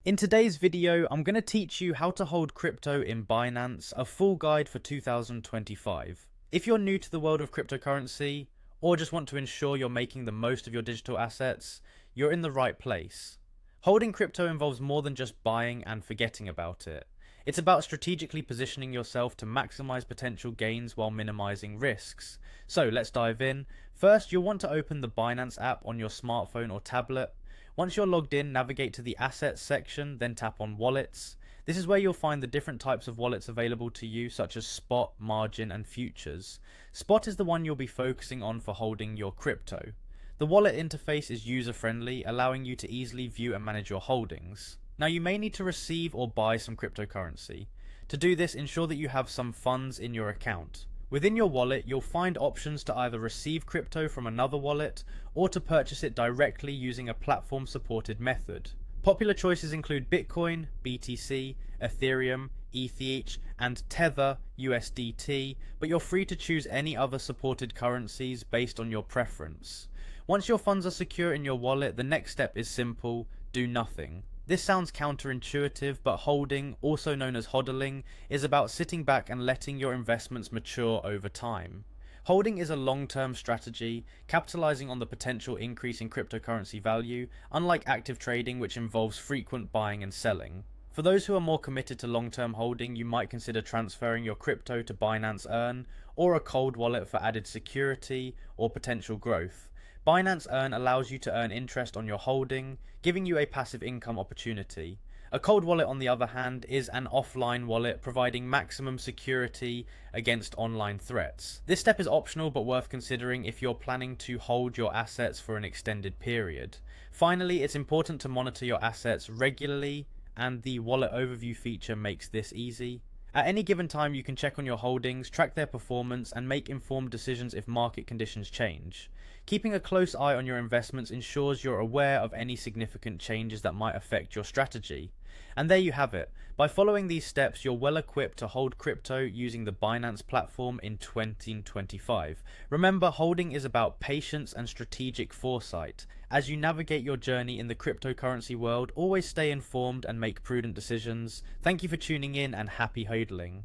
In today's video, I'm going to teach you how to hold crypto in Binance, a full guide for 2025. If you're new to the world of cryptocurrency, or just want to ensure you're making the most of your digital assets, you're in the right place. Holding crypto involves more than just buying and forgetting about it. It's about strategically positioning yourself to maximize potential gains while minimizing risks. So let's dive in. First, you'll want to open the Binance app on your smartphone or tablet. Once you're logged in, navigate to the Assets section, then tap on Wallets. This is where you'll find the different types of wallets available to you, such as Spot, Margin, and Futures. Spot is the one you'll be focusing on for holding your crypto. The wallet interface is user-friendly, allowing you to easily view and manage your holdings. Now, you may need to receive or buy some cryptocurrency. To do this, ensure that you have some funds in your account. Within your wallet, you'll find options to either receive crypto from another wallet or to purchase it directly using a platform-supported method. Popular choices include Bitcoin, BTC, Ethereum, ETH, and Tether USDT, but you're free to choose any other supported currencies based on your preference. Once your funds are secure in your wallet, the next step is simple: do nothing. This sounds counterintuitive, but holding, also known as hodling, is about sitting back and letting your investments mature over time. Holding is a long-term strategy, capitalizing on the potential increase in cryptocurrency value, unlike active trading, which involves frequent buying and selling. For those who are more committed to long-term holding, you might consider transferring your crypto to Binance Earn or a cold wallet for added security or potential growth. Binance Earn allows you to earn interest on your holding, giving you a passive income opportunity. A cold wallet, on the other hand, is an offline wallet providing maximum security against online threats. This step is optional but worth considering if you're planning to hold your assets for an extended period. Finally, it's important to monitor your assets regularly, and the wallet overview feature makes this easy. At any given time, you can check on your holdings, track their performance, and make informed decisions if market conditions change. Keeping a close eye on your investments ensures you're aware of any significant changes that might affect your strategy. And there you have it. By following these steps, you're well equipped to hold crypto using the Binance platform in 2025. Remember, holding is about patience and strategic foresight. As you navigate your journey in the cryptocurrency world, always stay informed and make prudent decisions. Thank you for tuning in, and happy hodling.